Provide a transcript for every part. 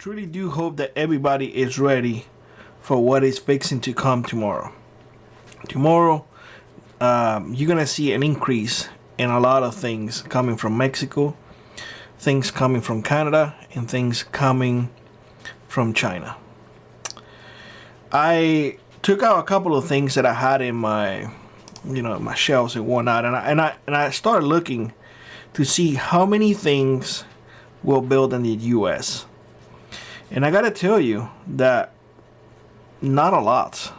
truly do hope that everybody is ready for what is fixing to come tomorrow. Tomorrow, you're gonna see an increase in a lot of things coming from Mexico, things coming from Canada, and things coming from China. I took out a couple of things that I had in my, my shelves and whatnot, and I started looking to see how many things will build in the U.S. And I gotta tell you that not a lot.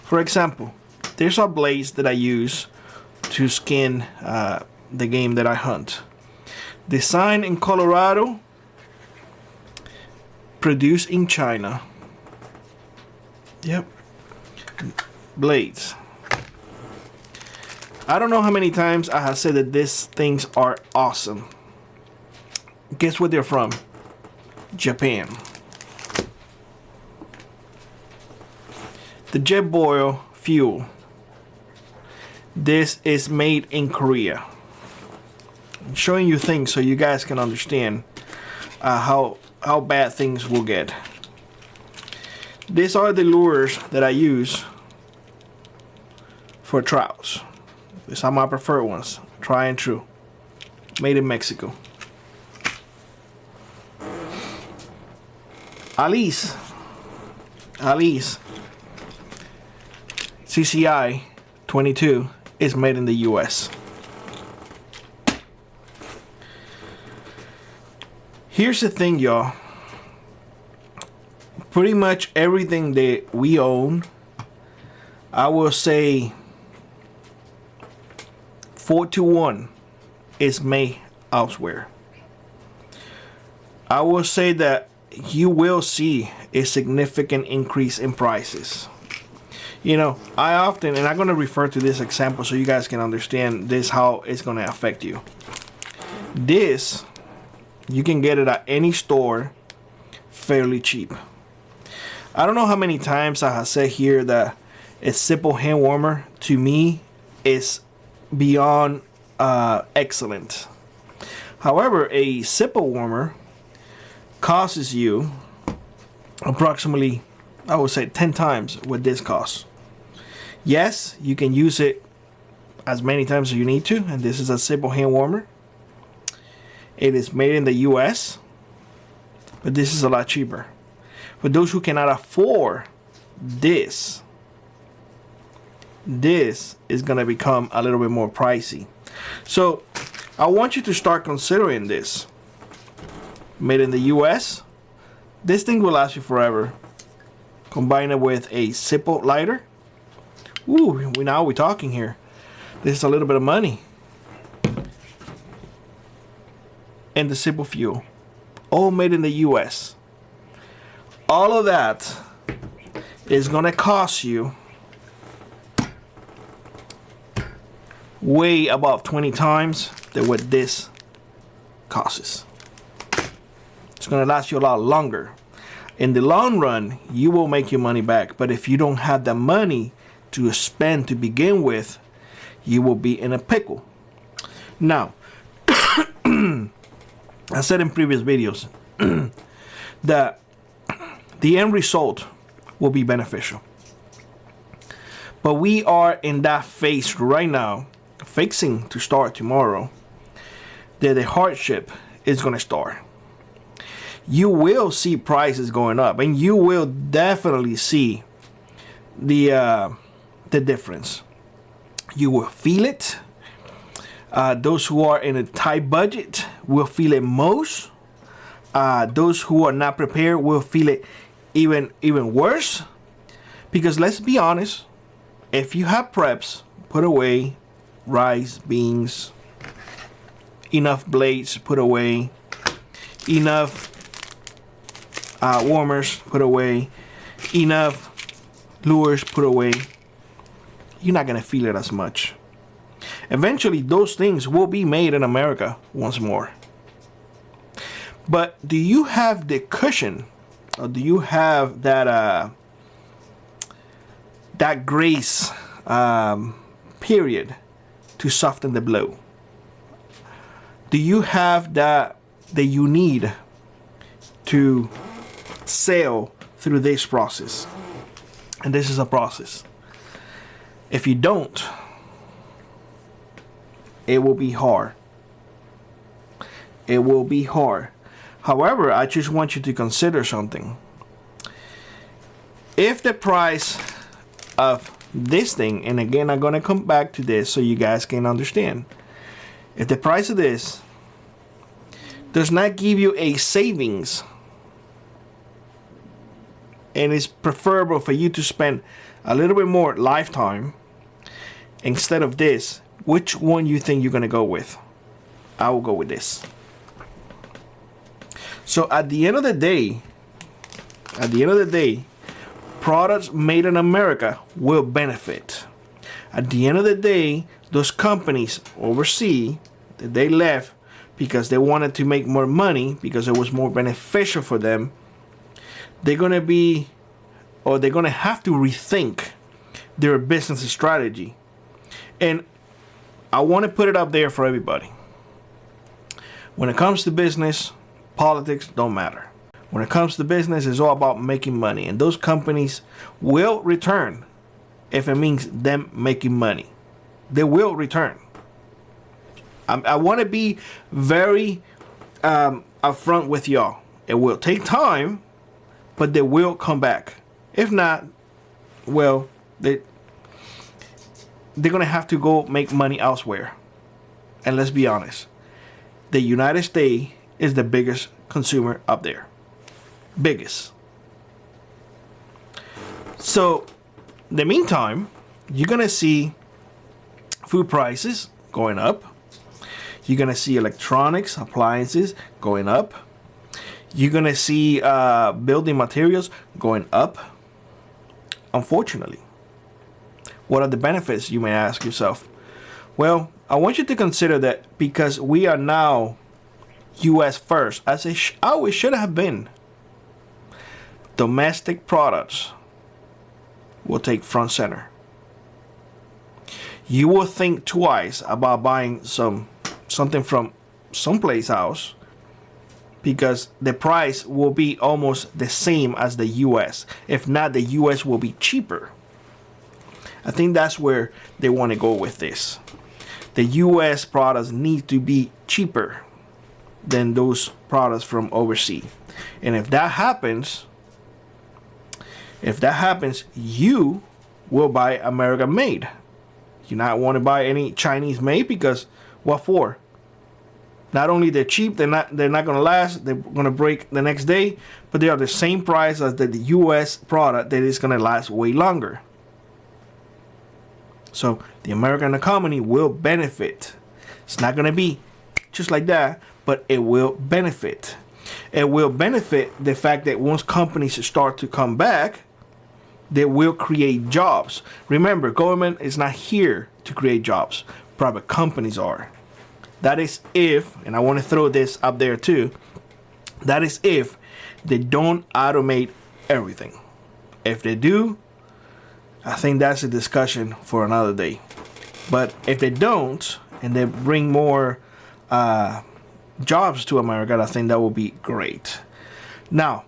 For example, there's our blades that I use to skin the game that I hunt. Designed in Colorado, produced in China. Yep. Blades. I don't know how many times I have said that these things are awesome. Guess where they're from? Japan. The jet boil fuel. This is made in Korea. I'm showing you things so you guys can understand how bad things will get. These are the lures that I use for trouts. These are my preferred ones. Tried and true. Made in Mexico. Alice CCI 22 is made in the US. Here's the thing, y'all. Pretty much everything that we own, I will say 4-1 is made elsewhere. I will say that you will see a significant increase in prices. I often, and I'm going to refer to this example so you guys can understand this, how it's going to affect you. This, you can get it at any store fairly cheap. I don't know how many times I have said here that a simple hand warmer to me is beyond excellent. However, a simple warmer costs you approximately, I would say, 10 times what this costs. Yes, you can use it as many times as you need to, and this is a simple hand warmer. It is made in the US, but this is a lot cheaper. For those who cannot afford this is going to become a little bit more pricey. So I want you to start considering this. Made in the US, this thing will last you forever. Combine it with a simple lighter. Ooh, now we're talking here. This is a little bit of money. And the simple fuel, all made in the US. All of that is gonna cost you way above 20 times than what this costs. It's gonna last you a lot longer. In the long run, you will make your money back. But if you don't have the money to spend to begin with, you will be in a pickle. Now, I said in previous videos that the end result will be beneficial. But we are in that phase right now, fixing to start tomorrow, that the hardship is going to start. You will see prices going up, and you will definitely see the difference. You will feel it. Those who are in a tight budget will feel it most. Those who are not prepared will feel it even worse. Because let's be honest, if you have preps, put away rice, beans, enough blades, put away, enough warmers, put away, enough lures, put away, you're not gonna feel it as much. Eventually, those things will be made in America once more. But do you have the cushion, or do you have that grace period to soften the blow? Do you have that you need to sail through this process. And this is a process. If you don't, it will be hard. It will be hard. However, I just want you to consider something. If the price of this thing, and again, I'm going to come back to this so you guys can understand. If the price of this does not give you a savings, and it's preferable for you to spend a little bit more lifetime instead of this, which one you think you're going to go with? I will go with this. So at the end of the day, products made in America will benefit. At the end of the day, those companies overseas that they left because they wanted to make more money, because it was more beneficial for them, they're going to be, or they're going to have to rethink their business strategy. And I want to put it up there for everybody. When it comes to business, politics don't matter. When it comes to business, it's all about making money. And those companies will return if it means them making money. They will return. I want to be very upfront with y'all. It will take time, but they will come back. If not, well, they're going to have to go make money elsewhere. And let's be honest. The United States is the biggest consumer up there. Biggest. So, in the meantime, you're going to see food prices going up. You're going to see electronics, appliances going up. You're going to see building materials going up. Unfortunately. What are the benefits, you may ask yourself? Well, I want you to consider that because we are now U.S. first, as it always should have been, domestic products will take front center. You will think twice about buying something from someplace else because the price will be almost the same as the U.S. If not, the U.S. will be cheaper. I think that's where they want to go with this. The U.S. products need to be cheaper than those products from overseas. And if that happens, you will buy American made. You not want to buy any Chinese made because what for? Not only they're cheap, they're not going to last, they're going to break the next day, but they are the same price as the U.S. product that is going to last way longer. So the American economy will benefit. It's not going to be just like that, but it will benefit. It will benefit the fact that once companies start to come back, they will create jobs. Remember, government is not here to create jobs. Private companies are. That is if, and I want to throw this up there too, that is if they don't automate everything. If they do, I think that's a discussion for another day. But if they don't, and they bring more jobs to America, I think that will be great. Now,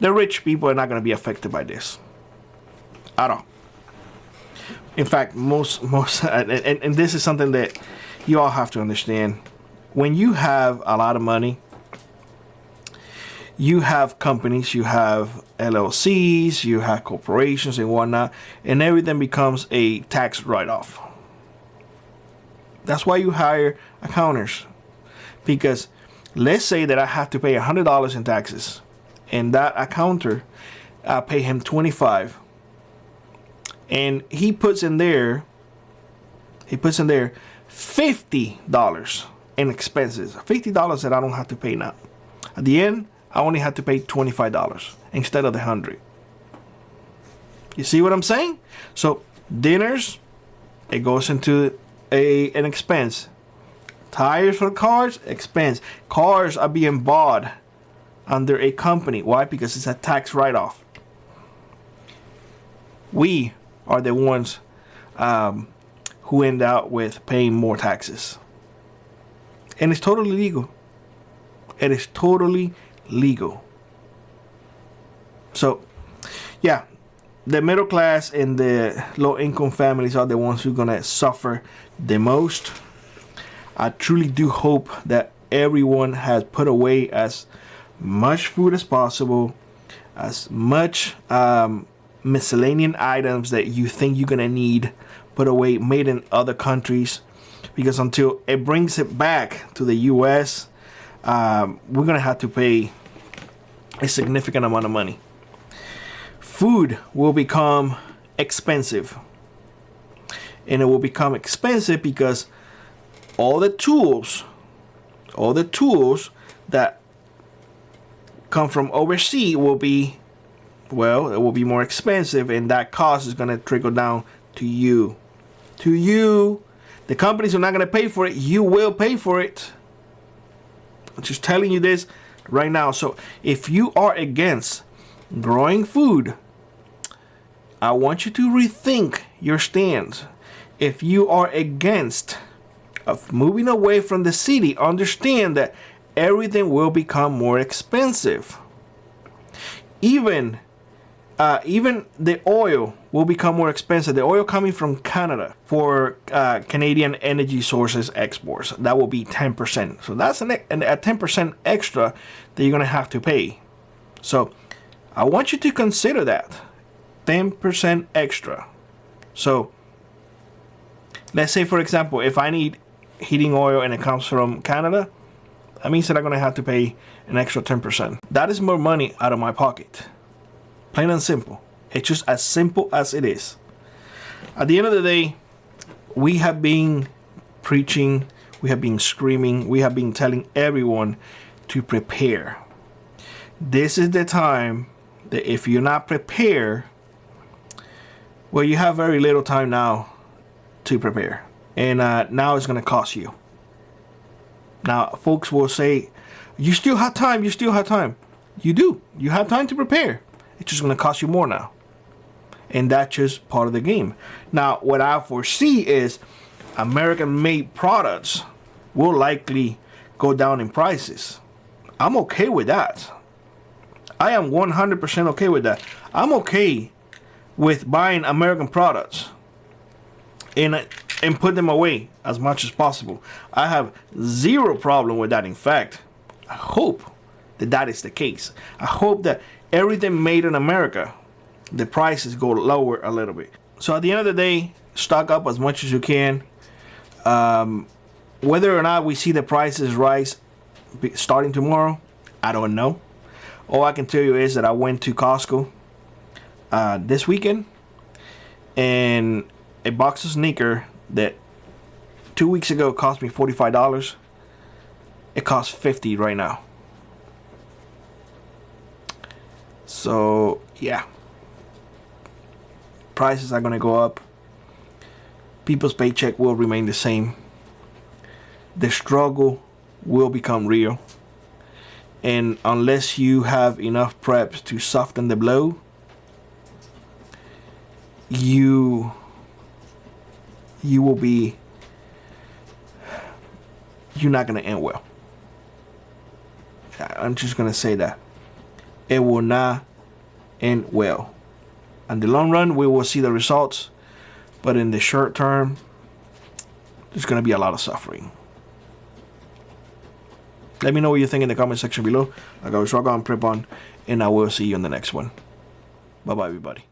the rich people are not going to be affected by this at all. In fact, most, and this is something that you all have to understand. When you have a lot of money, you have companies, you have LLCs, you have corporations and whatnot, and everything becomes a tax write-off. That's why you hire accountants. Because let's say that I have to pay $100 in taxes, and that accountant, I pay him $25, and he puts in there $50 in expenses, $50 that I don't have to pay now. At the end, I only have to pay $25 instead of the $100. You see what I'm saying? So dinners, it goes into an expense. Tires for cars, expense. Cars are being bought under a company. Why? Because it's a tax write-off. We are the ones who end up with paying more taxes. And it's totally legal. It is totally legal. So, yeah, the middle class and the low income families are the ones who are going to suffer the most. I truly do hope that everyone has put away as much food as possible, as much miscellaneous items that you think you're going to need put away, made in other countries, because until it brings it back to the US, we're going to have to pay a significant amount of money. Food will become expensive, and it will become expensive because all the tools that come from overseas will be, well, it will be more expensive, and that cost is going to trickle down to you. The companies are not going to pay for it. You will pay for it. I'm just telling you this right now. So if you are against growing food, I want you to rethink your stance. If you are against of moving away from the city, understand that everything will become more expensive. Even the oil will become more expensive. The oil coming from Canada for Canadian energy sources exports, that will be 10%. So that's a 10% extra that you're going to have to pay. So I want you to consider that 10% extra. So let's say, for example, if I need heating oil and it comes from Canada, that means that I'm going to have to pay an extra 10%. That is more money out of my pocket. Plain and simple. It's just as simple as it is. At the end of the day, we have been preaching, we have been screaming, we have been telling everyone to prepare. This is the time that if you're not prepared, well, you have very little time now to prepare. And now it's going to cost you. Now, folks will say, you still have time, you still have time. You do. You have time to prepare. It's just going to cost you more now. And that's just part of the game. Now, what I foresee is American-made products will likely go down in prices. I'm okay with that. I am 100% okay with that. I'm okay with buying American products and put them away as much as possible. I have zero problem with that. In fact, I hope that that is the case. I hope that everything made in America, the prices go lower a little bit. So at the end of the day, stock up as much as you can. Whether or not we see the prices rise starting tomorrow, I don't know. All I can tell you is that I went to Costco this weekend, and a box of sneaker that 2 weeks ago cost me $45, it costs $50 right now. So yeah, prices are gonna go up. People's paycheck will remain the same. The struggle will become real, and unless you have enough preps to soften the blow, you will be, you're not gonna end well. I'm just gonna say that it will not end well. In the long run, we will see the results, but in the short term, there's gonna be a lot of suffering. Let me know what you think in the comment section below. Like always, rock on, prep on, and I will see you in the next one. Bye bye, everybody.